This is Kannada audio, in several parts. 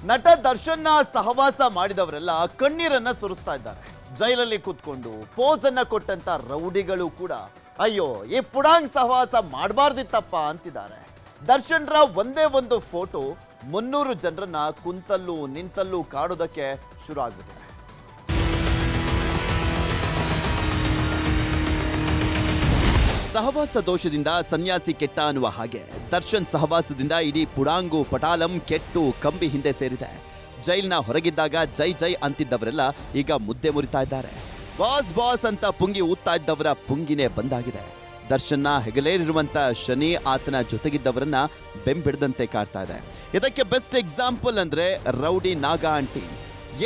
ನಟ ದರ್ಶನ್ನ ಸಹವಾಸ ಮಾಡಿದವರೆಲ್ಲ ಕಣ್ಣೀರನ್ನ ಸುರಿಸ್ತಾ ಇದ್ದಾರೆ. ಜೈಲಲ್ಲಿ ಕೂತ್ಕೊಂಡು ಪೋಸ್ ಅನ್ನ ಕೊಟ್ಟಂತ ರೌಡಿಗಳು ಕೂಡ ಅಯ್ಯೋ ಈ ಪುಡಾಂಗ್ ಸಹವಾಸ ಮಾಡಬಾರ್ದಿತ್ತಪ್ಪ ಅಂತಿದ್ದಾರೆ. ದರ್ಶನ್ರ ಒಂದೇ ಒಂದು ಫೋಟೋ 300 ಜನರನ್ನ ಕುಂತಲ್ಲೂ ನಿಂತಲ್ಲೂ ಕಾಡೋದಕ್ಕೆ ಶುರು ಆಗಿದೆ. ಸಹವಾಸ ದೋಷದಿಂದ ಸನ್ಯಾಸಿ ಕೆಟ್ಟ ಅನ್ನುವ ಹಾಗೆ ದರ್ಶನ್ ಸಹವಾಸದಿಂದ ಇಡೀ ಪುಡಾಂಗು ಪಟಾಲಂ ಕೆಟ್ಟು ಕಂಬಿ ಹಿಂದೆ ಸೇರಿದೆ. ಜೈಲಿನ ಹೊರಗಿದ್ದಾಗ ಜೈ ಜೈ ಅಂತಿದ್ದವರೆಲ್ಲ ಈಗ ಮುದ್ದೆ ಮುರಿತಾ ಇದ್ದಾರೆ. ಬಾಸ್ ಬಾಸ್ ಅಂತ ಪುಂಗಿ ಊದ್ತಾ ಇದ್ದವರ ಪುಂಗಿನೇ ಬಂದಾಗಿದೆ. ದರ್ಶನ್ನ ಹೆಗಲೇರಿರುವಂತ ಶನಿ ಆತನ ಜೊತೆಗಿದ್ದವರನ್ನ ಬೆಂಬಿಡದಂತೆ ಕಾಡ್ತಾ ಇದೆ. ಇದಕ್ಕೆ ಬೆಸ್ಟ್ ಎಕ್ಸಾಂಪಲ್ ಅಂದ್ರೆ ರೌಡಿ ನಾಗ ಆಂಟಿ.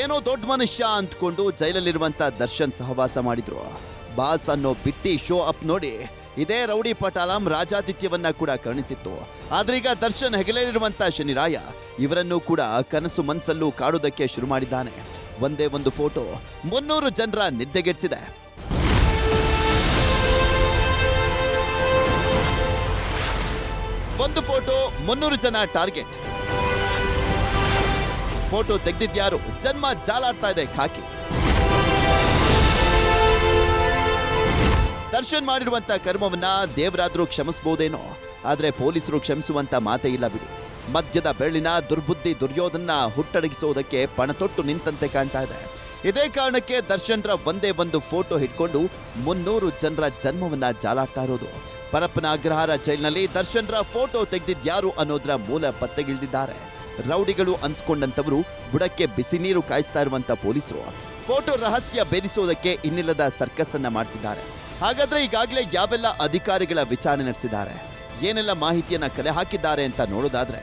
ಏನೋ ದೊಡ್ಡ ಮನುಷ್ಯ ಅಂದ್ಕೊಂಡು ಜೈಲಲ್ಲಿರುವಂತ ದರ್ಶನ್ ಸಹವಾಸ ಮಾಡಿದ್ರು. ಬಾಸ್ ಅನ್ನೋ ಬಿಟ್ಟಿ ಶೋ ಅಪ್ ನೋಡಿ ಇದೇ ರೌಡಿ ಪಟಾಲಂ ರಾಜಾತಿಥ್ಯವನ್ನ ಕೂಡ ಕರುಣಿಸಿತ್ತು. ಆದ್ರೀಗ ದರ್ಶನ್ ಹೆಗಲೇರಿರುವಂತ ಶನಿರಾಯ ಇವರನ್ನು ಕೂಡ ಕನಸು ಮನಸ್ಸಲ್ಲೂ ಕಾಡುವುದಕ್ಕೆ ಶುರು ಮಾಡಿದ್ದಾನೆ. ಒಂದೇ ಒಂದು ಫೋಟೋ 300 ಜನರ ನಿದ್ದೆಗೆಡಿಸಿದೆ. ಒಂದು ಫೋಟೋ 300 ಜನ ಟಾರ್ಗೆಟ್. ಫೋಟೋ ತೆಗೆದಿದ್ಯಾರು? ಜನ್ಮ ಜಾಲಾಡ್ತಾ ಇದೆ ಖಾಕಿ. ದರ್ಶನ್ ಮಾಡಿರುವಂತ ಕರ್ಮವನ್ನ ದೇವರಾದ್ರೂ ಕ್ಷಮಿಸಬಹುದೇನೋ, ಆದ್ರೆ ಪೊಲೀಸರು ಕ್ಷಮಿಸುವಂತ ಮಾತೇ ಇಲ್ಲ ಬಿಡಿ. ಮದ್ಯದ ಬೆರಳಿನ ದುರ್ಬುದ್ಧಿ ದುರ್ಯೋಧನ ಹುಟ್ಟಡಗಿಸೋದಕ್ಕೆ ಪಣತೊಟ್ಟು ನಿಂತಂತೆ ಕಾಣ್ತಾ ಇದೆ. ಇದೇ ಕಾರಣಕ್ಕೆ ದರ್ಶನ್ರ ಒಂದೇ ಒಂದು ಫೋಟೋ ಹಿಡ್ಕೊಂಡು 300 ಜನರ ಜನ್ಮವನ್ನ ಜಾಲಾಡ್ತಾ ಇರೋದು. ಪರಪ್ಪನ ಅಗ್ರಹಾರ ಜೈಲಿನಲ್ಲಿ ದರ್ಶನ್ರ ಫೋಟೋ ತೆಗೆದಿದ್ಯಾರು ಅನ್ನೋದ್ರ ಮೂಲ ಪತ್ತೆಗಿಳಿದಿದ್ದಾರೆ. ರೌಡಿಗಳು ಅನ್ಸ್ಕೊಂಡಂತವರು ಬುಡಕ್ಕೆ ಬಿಸಿ ನೀರು ಕಾಯಿಸ್ತಾ ಇರುವಂತ ಪೊಲೀಸರು ಫೋಟೋ ರಹಸ್ಯ ಭೇದಿಸೋದಕ್ಕೆ ಇನ್ನಿಲ್ಲದ ಸರ್ಕಸ್ ಅನ್ನ ಮಾಡ್ತಿದ್ದಾರೆ. ಹಾಗಾದ್ರೆ ಈಗಾಗಲೇ ಯಾವೆಲ್ಲ ಅಧಿಕಾರಿಗಳ ವಿಚಾರಣೆ ನಡೆಸಿದ್ದಾರೆ, ಏನೆಲ್ಲ ಮಾಹಿತಿಯನ್ನ ಕಲೆ ಹಾಕಿದ್ದಾರೆ ಅಂತ ನೋಡೋದಾದ್ರೆ,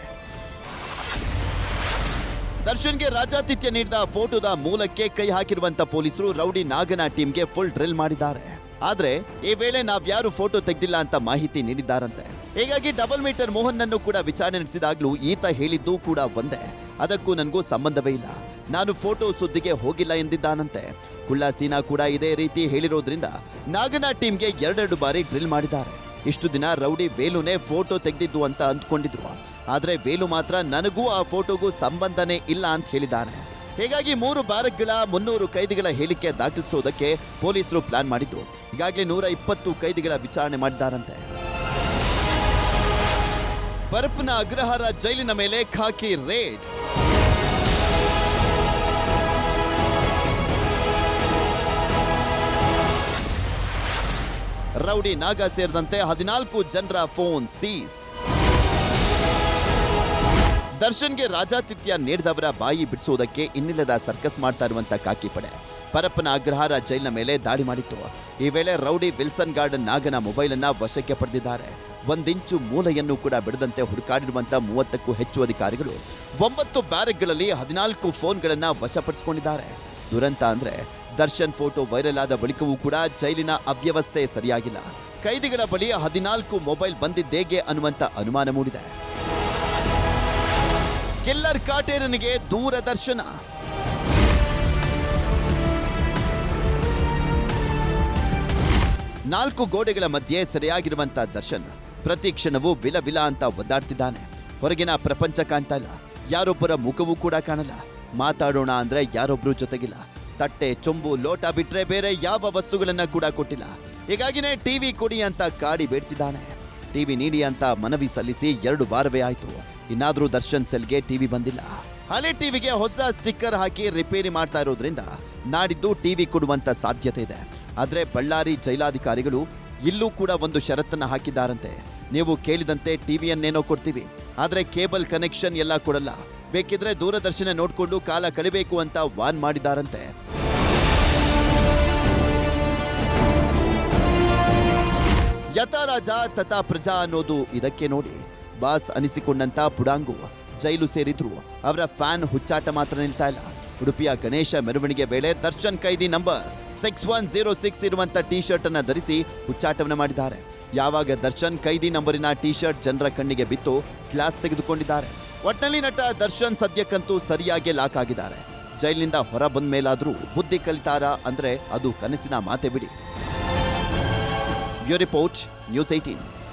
ದರ್ಶನ್ಗೆ ರಾಜಾತಿಥ್ಯ ನೀಡಿದ ಫೋಟೋದ ಮೂಲಕ್ಕೆ ಕೈ ಹಾಕಿರುವಂತ ಪೊಲೀಸರು ರೌಡಿ ನಾಗನ ಟೀಮ್ಗೆ ಫುಲ್ ಡ್ರಿಲ್ ಮಾಡಿದ್ದಾರೆ. ಆದ್ರೆ ಈ ವೇಳೆ ನಾವ್ಯಾರು ಫೋಟೋ ತೆಗೆದಿಲ್ಲ ಅಂತ ಮಾಹಿತಿ ನೀಡಿದ್ದಾರಂತೆ. ಹೀಗಾಗಿ ಡಬಲ್ ಮೀಟರ್ ಮೋಹನ್ ನನ್ನು ಕೂಡ ವಿಚಾರಣೆ ನಡೆಸಿದಾಗ್ಲೂ ಈತ ಹೇಳಿದ್ದು ಕೂಡ ಒಂದೇ, ಅದಕ್ಕೂ ನನಗೂ ಸಂಬಂಧವೇ ಇಲ್ಲ, ನಾನು ಫೋಟೋ ಸುದ್ದಿಗೆ ಹೋಗಿಲ್ಲ ಎಂದಿದ್ದಾನಂತೆ. ಕುಳ್ಳ ಸೀನಾ ಕೂಡ ಇದೇ ರೀತಿ ಹೇಳಿರೋದ್ರಿಂದ ನಾಗನ ಟೀಮ್ಗೆ 2 ಬಾರಿ ಡ್ರಿಲ್ ಮಾಡಿದ್ದಾರೆ. ಇಷ್ಟು ದಿನ ರೌಡಿ ವೇಲುನೇ ಫೋಟೋ ತೆಗೆದಿದ್ದು ಅಂತ ಅಂದ್ಕೊಂಡಿದ್ರು. ಆದ್ರೆ ವೇಲು ಮಾತ್ರ ನನಗೂ ಆ ಫೋಟೋಗೂ ಸಂಬಂಧನೇ ಇಲ್ಲ ಅಂತ ಹೇಳಿದ್ದಾನೆ. ಹೀಗಾಗಿ 3 ಬ್ಯಾರಕ್ಗಳ 300 ಕೈದಿಗಳ ಹೇಳಿಕೆ ದಾಖಲಿಸೋದಕ್ಕೆ ಪೊಲೀಸರು ಪ್ಲಾನ್ ಮಾಡಿದ್ದು. ಈಗಾಗಲೇ 120 ಕೈದಿಗಳ ವಿಚಾರಣೆ ಮಾಡಿದ್ದಾರಂತೆ. ಪರಪ್ಪನ ಅಗ್ರಹಾರ ಜೈಲಿನ ಮೇಲೆ ಖಾಕಿ ರೇಡ್. ರೌಡಿ ನಾಗ ಸೇರಿದಂತೆ 14 ಜನರ ಫೋನ್ ಸೀಸ್. ದರ್ಶನ್ಗೆ ರಾಜಾತಿಥ್ಯ ನೀಡಿದವರ ಬಾಯಿ ಬಿಡಿಸುವುದಕ್ಕೆ ಇನ್ನಿಲ್ಲದ ಸರ್ಕಸ್ ಮಾಡ್ತಾ ಇರುವಂತ ಖಾಕಿ ಪಡೆ ಪರಪ್ಪನ ಅಗ್ರಹಾರ ಜೈಲಿನ ಮೇಲೆ ದಾಳಿ ಮಾಡಿತ್ತು. ಈ ವೇಳೆ ರೌಡಿ ವಿಲ್ಸನ್ ಗಾರ್ಡನ್ ನಾಗನ ಮೊಬೈಲ್ ಅನ್ನ ವಶಕ್ಕೆ ಪಡೆದಿದ್ದಾರೆ. 1 ಇಂಚು ಮೂಲೆಯನ್ನು ಕೂಡ ಬಿಡದಂತೆ ಹುಡುಕಾಡಿರುವಂತ 30ಕ್ಕೂ ಹೆಚ್ಚು ಅಧಿಕಾರಿಗಳು 9 ಬ್ಯಾರಕ್ಗಳಲ್ಲಿ 14 ಫೋನ್ಗಳನ್ನ ವಶಪಡಿಸಿಕೊಂಡಿದ್ದಾರೆ. ದುರಂತ ಅಂದ್ರೆ ದರ್ಶನ್ ಫೋಟೋ ವೈರಲ್ ಆದ ಬಳಿಕವೂ ಕೂಡ ಜೈಲಿನ ಅವ್ಯವಸ್ಥೆ ಸರಿಯಾಗಿಲ್ಲ. ಕೈದಿಗಳ ಬಳಿ 14 ಮೊಬೈಲ್ ಬಂದಿದ್ದೇಗೆ ಅನ್ನುವಂತ ಅನುಮಾನ ಮೂಡಿದೆ. ಕಿಲ್ಲರ್ ಕಾಟೇರನಿಗೆ ದೂರದರ್ಶನ. ನಾಲ್ಕು ಗೋಡೆಗಳ ಮಧ್ಯೆ ಸೆರೆಯಾಗಿರುವಂತ ದರ್ಶನ್ ಪ್ರತಿ ಕ್ಷಣವೂ ವಿಲ ವಿಲ ಅಂತ ಒದ್ದಾಡ್ತಿದ್ದಾನೆ. ಹೊರಗಿನ ಪ್ರಪಂಚ ಕಾಣ್ತಾ ಇಲ್ಲ, ಯಾರೊಬ್ಬರ ಮುಖವೂ ಕೂಡ ಕಾಣಲ್ಲ. ಮಾತಾಡೋಣ ಅಂದ್ರೆ ಯಾರೊಬ್ರು ಜೊತೆಗಿಲ್ಲ. ತಟ್ಟೆ ಚೊಂಬು ಲೋಟ ಬಿಟ್ರೆ ಬೇರೆ ಯಾವ ವಸ್ತುಗಳನ್ನ ಕೂಡ ಕೊಟ್ಟಿಲ್ಲ. ಹೀಗಾಗಿನೇ ಟಿವಿ ಕೊಡಿ ಅಂತ ಕಾಡಿ ಬೇಡ್ತಿದ್ದಾನೆ. ಟಿವಿ ನೀಡಿ ಅಂತ ಮನವಿ ಸಲ್ಲಿಸಿ 2 ವಾರವೇ ಆಯ್ತು, ಇನ್ನಾದ್ರೂ ದರ್ಶನ್ ಸೆಲ್ಗೆ ಟಿವಿ ಬಂದಿಲ್ಲ. ಹಳೆ ಟಿವಿಗೆ ಹೊಸ ಸ್ಟಿಕ್ಕರ್ ಹಾಕಿ ರಿಪೇರಿ ಮಾಡ್ತಾ ಇರೋದ್ರಿಂದ ನಾಡಿದ್ದು ಟಿವಿ ಕೊಡುವಂತ ಸಾಧ್ಯತೆ ಇದೆ. ಆದ್ರೆ ಬಳ್ಳಾರಿ ಜೈಲಾಧಿಕಾರಿಗಳು ಇಲ್ಲೂ ಕೂಡ ಒಂದು ಷರತ್ತನ್ನ ಹಾಕಿದ್ದಾರಂತೆ. ನೀವು ಕೇಳಿದಂತೆ ಟಿವಿಯನ್ನೇನೋ ಕೊಡ್ತೀವಿ, ಆದ್ರೆ ಕೇಬಲ್ ಕನೆಕ್ಷನ್ ಎಲ್ಲ ಕೊಡಲ್ಲ, ಬೇಕಿದ್ರೆ ದೂರದರ್ಶನ ನೋಡ್ಕೊಂಡು ಕಾಲ ಕಳಿಬೇಕು ಅಂತ ವಾನ್ ಮಾಡಿದಾರಂತೆ. ಯಥಾ ರಾಜ ತಥಾ ಪ್ರಜಾ ಅನ್ನೋದು ಇದಕ್ಕೆ ನೋಡಿ. ಬಾಸ್ ಅನಿಸಿಕೊಂಡಂತ ಪುಡಾಂಗು ಜೈಲು ಸೇರಿದ್ರು ಅವರ ಫ್ಯಾನ್ ಹುಚ್ಚಾಟ ಮಾತ್ರ ನಿಲ್ತಾ ಇಲ್ಲ. ಉಡುಪಿಯ ಗಣೇಶ ಮೆರವಣಿಗೆ ವೇಳೆ ದರ್ಶನ್ ಕೈದಿ ನಂಬರ್ 6106 ಇರುವಂತ ಟಿ ಶರ್ಟ್ ಅನ್ನ ಧರಿಸಿ ಹುಚ್ಚಾಟವನ್ನ ಮಾಡಿದ್ದಾರೆ. ಯಾವಾಗ ದರ್ಶನ್ ಕೈದಿ ನಂಬರಿನ ಟಿ ಶರ್ಟ್ ಜನರ ಕಣ್ಣಿಗೆ ಬಿತ್ತು ಕ್ಲಾಸ್ ತೆಗೆದುಕೊಂಡಿದ್ದಾರೆ. ಒಟ್ನಲ್ಲಿ ನಟ ದರ್ಶನ್ ಸದ್ಯಕ್ಕಂತೂ ಸರಿಯಾಗಿ ಲಾಕ್ ಆಗಿದ್ದಾರೆ. ಜೈಲಿನಿಂದ ಹೊರ ಬಂದ ಮೇಲಾದ್ರೂ ಬುದ್ಧಿ ಕಲಿತಾರ ಅಂದ್ರೆ ಅದು ಕನಸಿನ ಮಾತೆ ಬಿಡಿ. Bureau report, news 18.